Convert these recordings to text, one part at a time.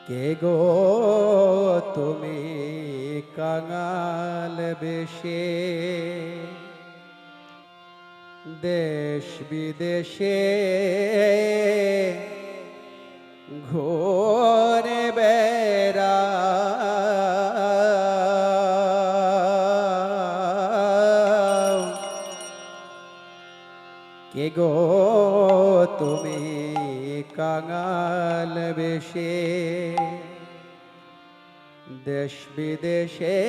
কে গো তুমি কাঙাল বেশে দেশ বিদেশে ঘোরে বেড়াও। কে গো তুমি কাঙাল বেশে দেশ বিদেশে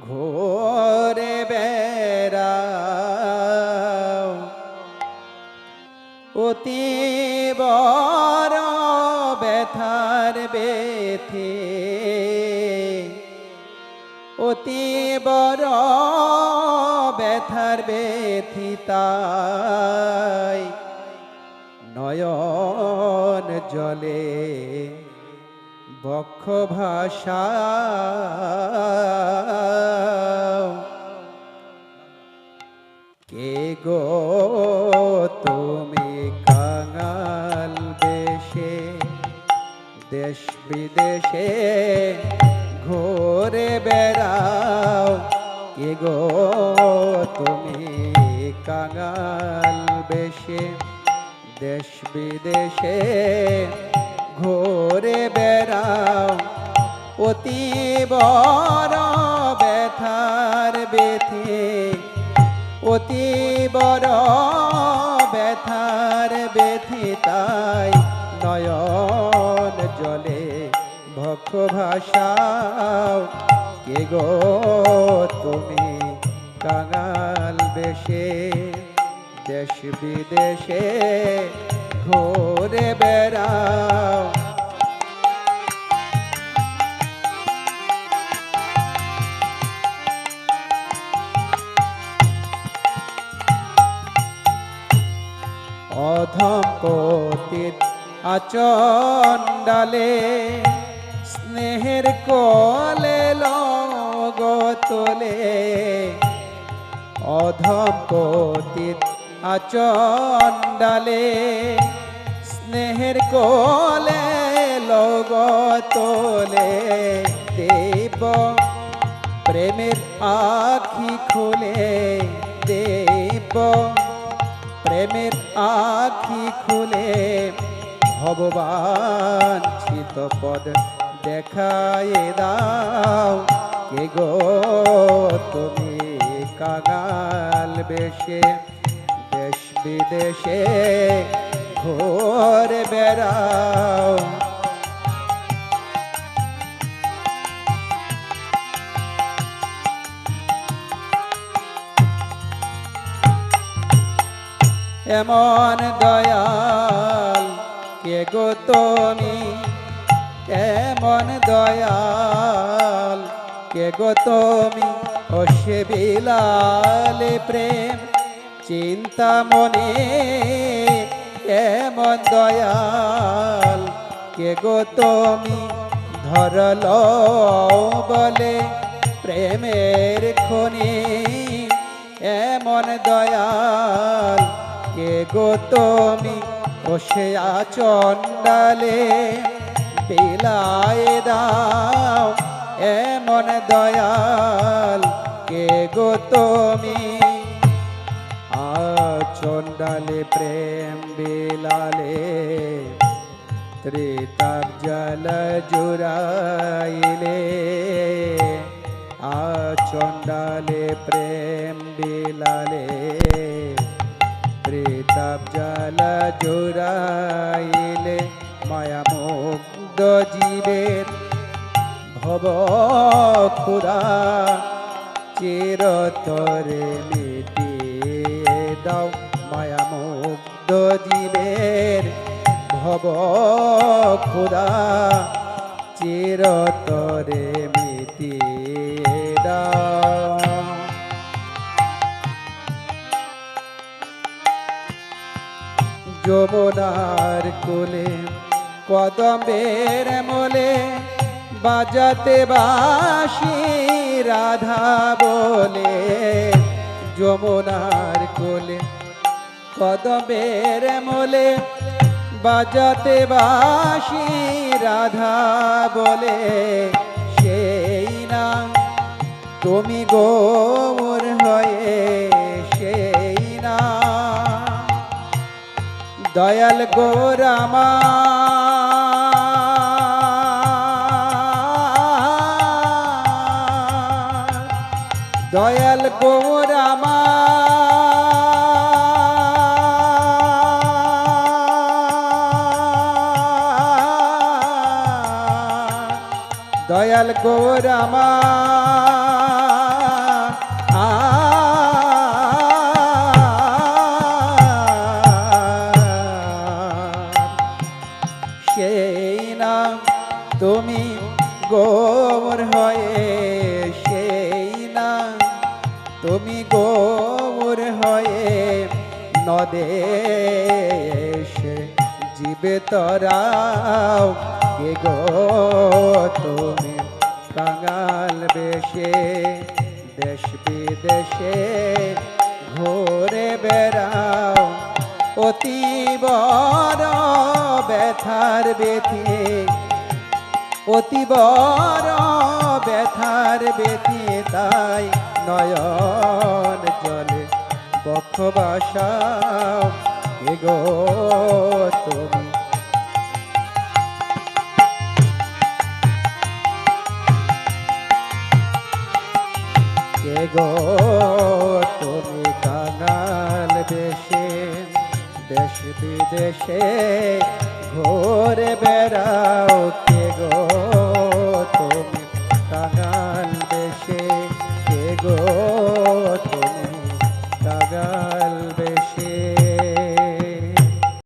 ঘোরে বেড়াও। অতি বড় ব্যথার বেথে অতি বড় ব্যথার ব্যথিতায় নয়ন জলে বক্ষ ভাষা। কে গো তুমি কাঙাল বেশে দেশ বিদেশে ঘোরে বেড়াও। কে গো তুমি কাঙাল বেশে দেশ বিদেশে ঘোরে বেড়াও। অতি বড় ব্যথার বেথে অতি বড় ব্যথার ব্যথিতায় নয়ন জলে বক্ষ ভাষাও। কে গো তুমি কাঙাল বেশে দেশ বিদেশে ঘোরে বেড়াও। অধম পতিত আচণ্ডালে স্নেহের কোলে লগতলে। অধম পতিত আচণ্ডালে স্নেহের কোলে লগতলে। দেব প্রেমের আখি খুলে দেব প্রেমের আখি খুলে ভগবান চিত পদ দেখায় দাও। কে গো তুমি কাঙাল বেশে দেশ বিদেশে ঘোরে বেড়াও। এমন দয়াল কে গো তুমি এমন দয়াল কে গো তুমি ও সে বিলালে প্রেম চিন্তা মনে। এমন দয়াল কে গো তুমি ধরল বলে প্রেমের খনি। এমন দয়াল কে গো তুমি ও সে আচণ্ডালে বিলায় দাও। এমন দয়াল কে গো তুমি আচণ্ডালে প্রেম বিলালে ত্রিতাপ জল জুড়াইলে। আচণ্ডালে প্রেম বিলালে ত্রিতাপ জল জুড়াইলে। মায়া মুগ্ধ জীবের ভব ক্ষুধা চিরতরে মিটিয়ে দাও। মায়া মুগ্ধ জীবের ভব ক্ষুধা চিরতরে মিটিয়ে দাও। যমুনার কোলে কদম্বের মোলে বাজাতে বাঁশি রাধা বলে। যমুনার কোলে কদম্বের মোলে বাজাতে বাঁশি রাধা বলে সেই না তুমি গৌর হয়ে সেই না দয়াল গৌর আমার দয়াল গৌর আমার দয়াল গৌর আমার সেই না তুমি গৌর হয়ে সেই না তুমি গৌর হয়ে নদেশে জীবে তরাও কে গো তুমি কাঙাল বেশে দেশ বিদেশে ঘুরে বেড়াও অতি বড় ব্যথার বেথি অতি বড় ব্যথার বেথি তাই নয়ন জলে বক্ষ বাসাও কে গো তুমি কে গো তুমি কাঙাল বেশে দেশ বিদেশে ঘুরে বেড়াও কে গো